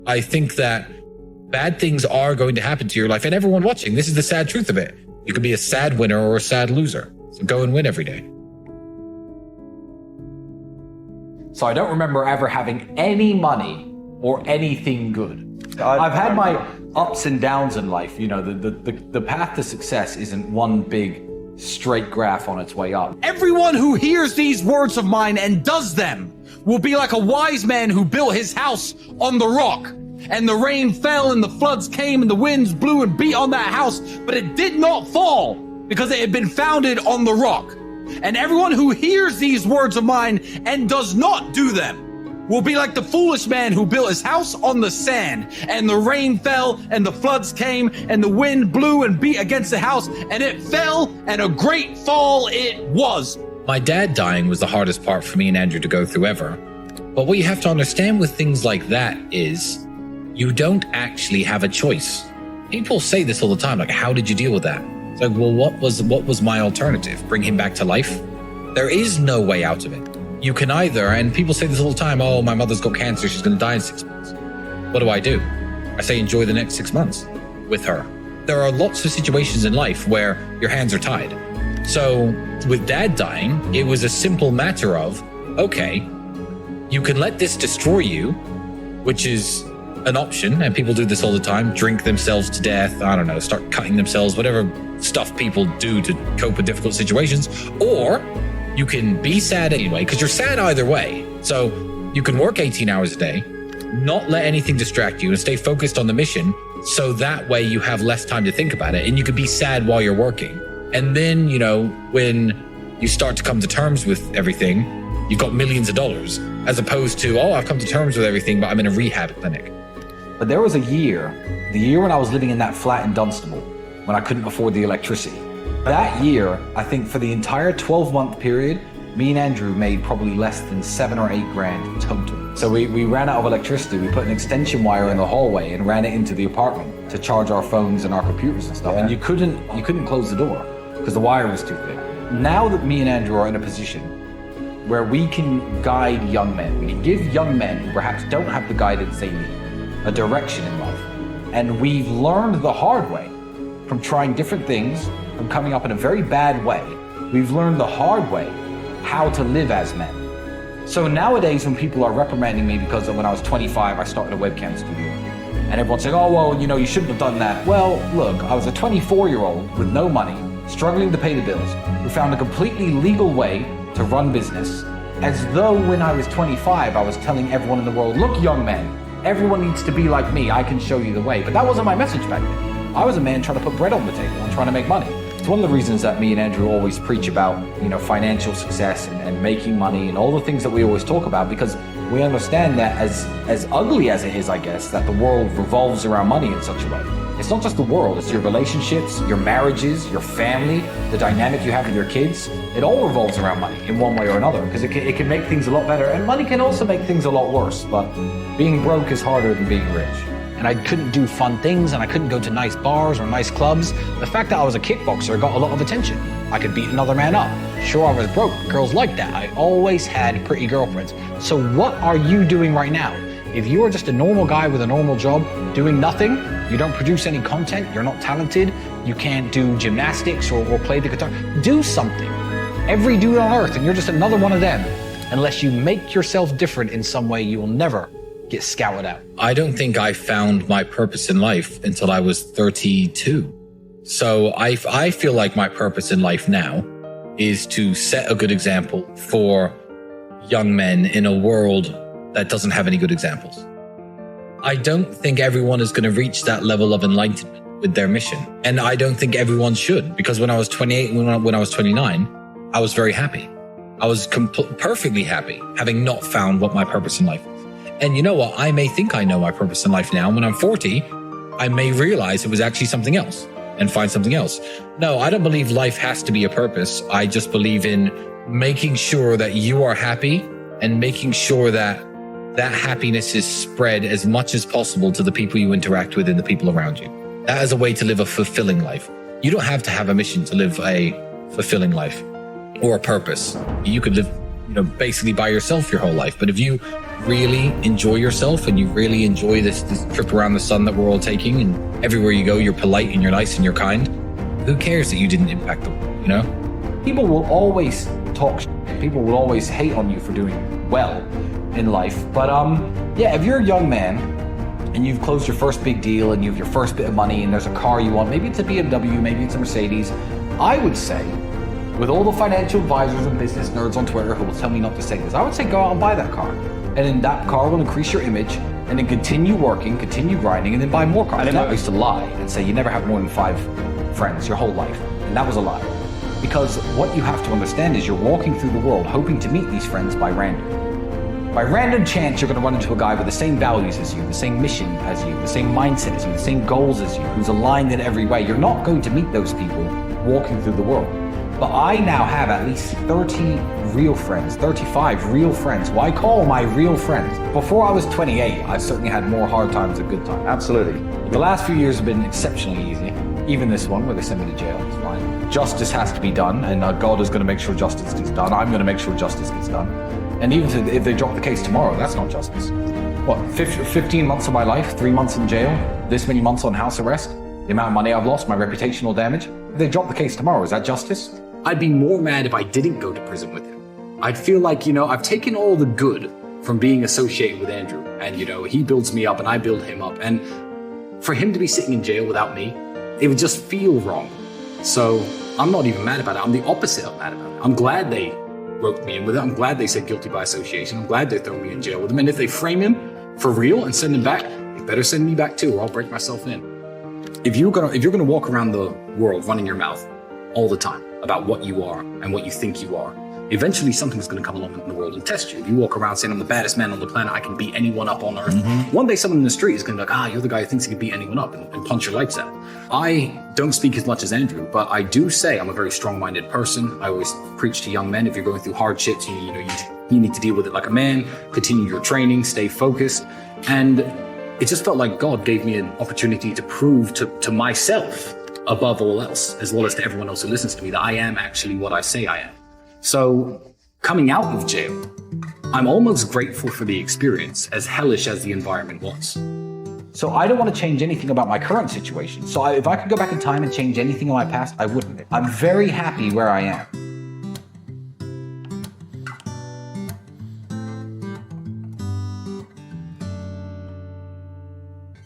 I think that bad things are going to happen to your life, and everyone watching, this is the sad truth of it. You could be a sad winner or a sad loser. So go and win every day. So I don't remember ever having any money or anything good. I've had my ups and downs in life. You know, the path to success isn't one big straight graph on its way up. Everyone who hears these words of mine and does them will be like a wise man who built his house on the rock. And the rain fell and the floods came and the winds blew and beat on that house, but it did not fall because it had been founded on the rock. And everyone who hears these words of mine and does not do them will be like the foolish man who built his house on the sand, and the rain fell and the floods came and the wind blew and beat against the house and it fell, and a great fall it was. My dad dying was the hardest part for me and Andrew to go through ever. But what you have to understand with things like that is you don't actually have a choice. People say this all the time, like, how did you deal with that? It's like, well, what was my alternative? Bring him back to life? There is no way out of it. You can either, and people say this all the time, oh, my mother's got cancer, she's going to die in 6 months. What do? I say, enjoy the next 6 months with her. There are lots of situations in life where your hands are tied. So with Dad dying, it was a simple matter of, okay, you can let this destroy you, which is an option, and people do this all the time, drink themselves to death, I don't know, start cutting themselves, whatever stuff people do to cope with difficult situations, or you can be sad anyway, because you're sad either way. So you can work 18 hours a day, not let anything distract you, and stay focused on the mission, so that way you have less time to think about it, and you can be sad while you're working. And then, you know, when you start to come to terms with everything, you've got millions of dollars, as opposed to, oh, I've come to terms with everything, but I'm in a rehab clinic. But there was the year when I was living in that flat in Dunstable, when I couldn't afford the electricity. That year, I think for the entire 12-month period, me and Andrew made probably less than 7 or 8 grand total. So we ran out of electricity. We put an extension wire in the hallway and ran it into the apartment to charge our phones and our computers and stuff. Yeah. And you couldn't close the door because the wire was too thick. Now that me and Andrew are in a position where we can guide young men, we can give young men who perhaps don't have the guidance they need a direction in life. And we've learned the hard way from trying different things, from coming up in a very bad way. We've learned the hard way how to live as men. So nowadays when people are reprimanding me because when I was 25, I started a webcam studio, and everyone's saying, oh, well, you know, you shouldn't have done that. Well, look, I was a 24-year-old with no money, struggling to pay the bills, who found a completely legal way to run business, as though when I was 25, I was telling everyone in the world, look, young men, everyone needs to be like me, I can show you the way. But that wasn't my message back then. I was a man trying to put bread on the table and trying to make money. It's one of the reasons that me and Andrew always preach about, you know, financial success and making money and all the things that we always talk about, because we understand that as ugly as it is, I guess, that the world revolves around money in such a way. It's not just the world, it's your relationships, your marriages, your family, the dynamic you have with your kids. It all revolves around money in one way or another, because it can make things a lot better, and money can also make things a lot worse, but being broke is harder than being rich. And I couldn't do fun things, and I couldn't go to nice bars or nice clubs. The fact that I was a kickboxer got a lot of attention. I could beat another man up. Sure, I was broke, girls liked that. I always had pretty girlfriends. So what are you doing right now? If you are just a normal guy with a normal job, doing nothing, you don't produce any content, you're not talented, you can't do gymnastics or play the guitar, do something. Every dude on earth, and you're just another one of them. Unless you make yourself different in some way, you will never get scouted out. I don't think I found my purpose in life until I was 32. So I feel like my purpose in life now is to set a good example for young men in a world that doesn't have any good examples. I don't think everyone is going to reach that level of enlightenment with their mission. And I don't think everyone should, because when I was 28, when I was 29, I was very happy. I was perfectly happy, having not found what my purpose in life is. And you know what? I may think I know my purpose in life now. When I'm 40, I may realize it was actually something else and find something else. No, I don't believe life has to be a purpose. I just believe in making sure that you are happy and making sure that that happiness is spread as much as possible to the people you interact with and the people around you. That is a way to live a fulfilling life. You don't have to have a mission to live a fulfilling life or a purpose. You could live basically by yourself your whole life. But if you really enjoy yourself and you really enjoy this trip around the sun that we're all taking, and everywhere you go, you're polite and you're nice and you're kind, who cares that you didn't impact the world, People will always talk shit. People will always hate on you for doing well in life. But if you're a young man and you've closed your first big deal and you have your first bit of money and there's a car you want, maybe it's a BMW, maybe it's a Mercedes, I would say, with all the financial advisors and business nerds on Twitter who will tell me not to say this, I would say go out and buy that car. And then that car will increase your image, and then continue working, continue grinding, and then buy more cars. I used to lie and say you never have more than 5 friends your whole life. And that was a lie. Because what you have to understand is you're walking through the world hoping to meet these friends by random. By random chance, you're going to run into a guy with the same values as you, the same mission as you, the same mindset as you, the same goals as you, who's aligned in every way. You're not going to meet those people walking through the world. But I now have at least 30 real friends, 35 real friends, who I call my real friends. Before I was 28, I certainly had more hard times than good times. Absolutely. The last few years have been exceptionally easy. Even this one, where they sent me to jail, it's fine. Justice has to be done, and God is going to make sure justice gets done. I'm going to make sure justice gets done. And even if they drop the case tomorrow, that's not justice. 15 months of my life, 3 months in jail, this many months on house arrest, the amount of money I've lost, my reputational damage. If they drop the case tomorrow, is that justice? I'd be more mad if I didn't go to prison with him. I'd feel like, I've taken all the good from being associated with Andrew, and, he builds me up and I build him up. And for him to be sitting in jail without me, it would just feel wrong. So I'm not even mad about it. I'm the opposite of mad about it. I'm glad they roped me in with it. I'm glad they said guilty by association. I'm glad they throw me in jail with him. And if they frame him for real and send him back, they better send me back too, or I'll break myself in. If you're gonna walk around the world running your mouth all the time about what you are and what you think you are, eventually something's going to come along in the world and test you. If you walk around saying I'm the baddest man on the planet, I can beat anyone up on earth, one day someone in the street is going to be like, you're the guy who thinks he can beat anyone up, and punch your lights out. I don't speak as much as Andrew, but I do say I'm a very strong-minded person. I always preach to young men, if you're going through hardships, you need to deal with it like a man, continue your training, stay focused. And it just felt like God gave me an opportunity to prove to myself, above all else, as well as to everyone else who listens to me, that I am actually what I say I am. So coming out of jail, I'm almost grateful for the experience, as hellish as the environment was. So I don't want to change anything about my current situation. So if I could go back in time and change anything in my past, I wouldn't. I'm very happy where I am.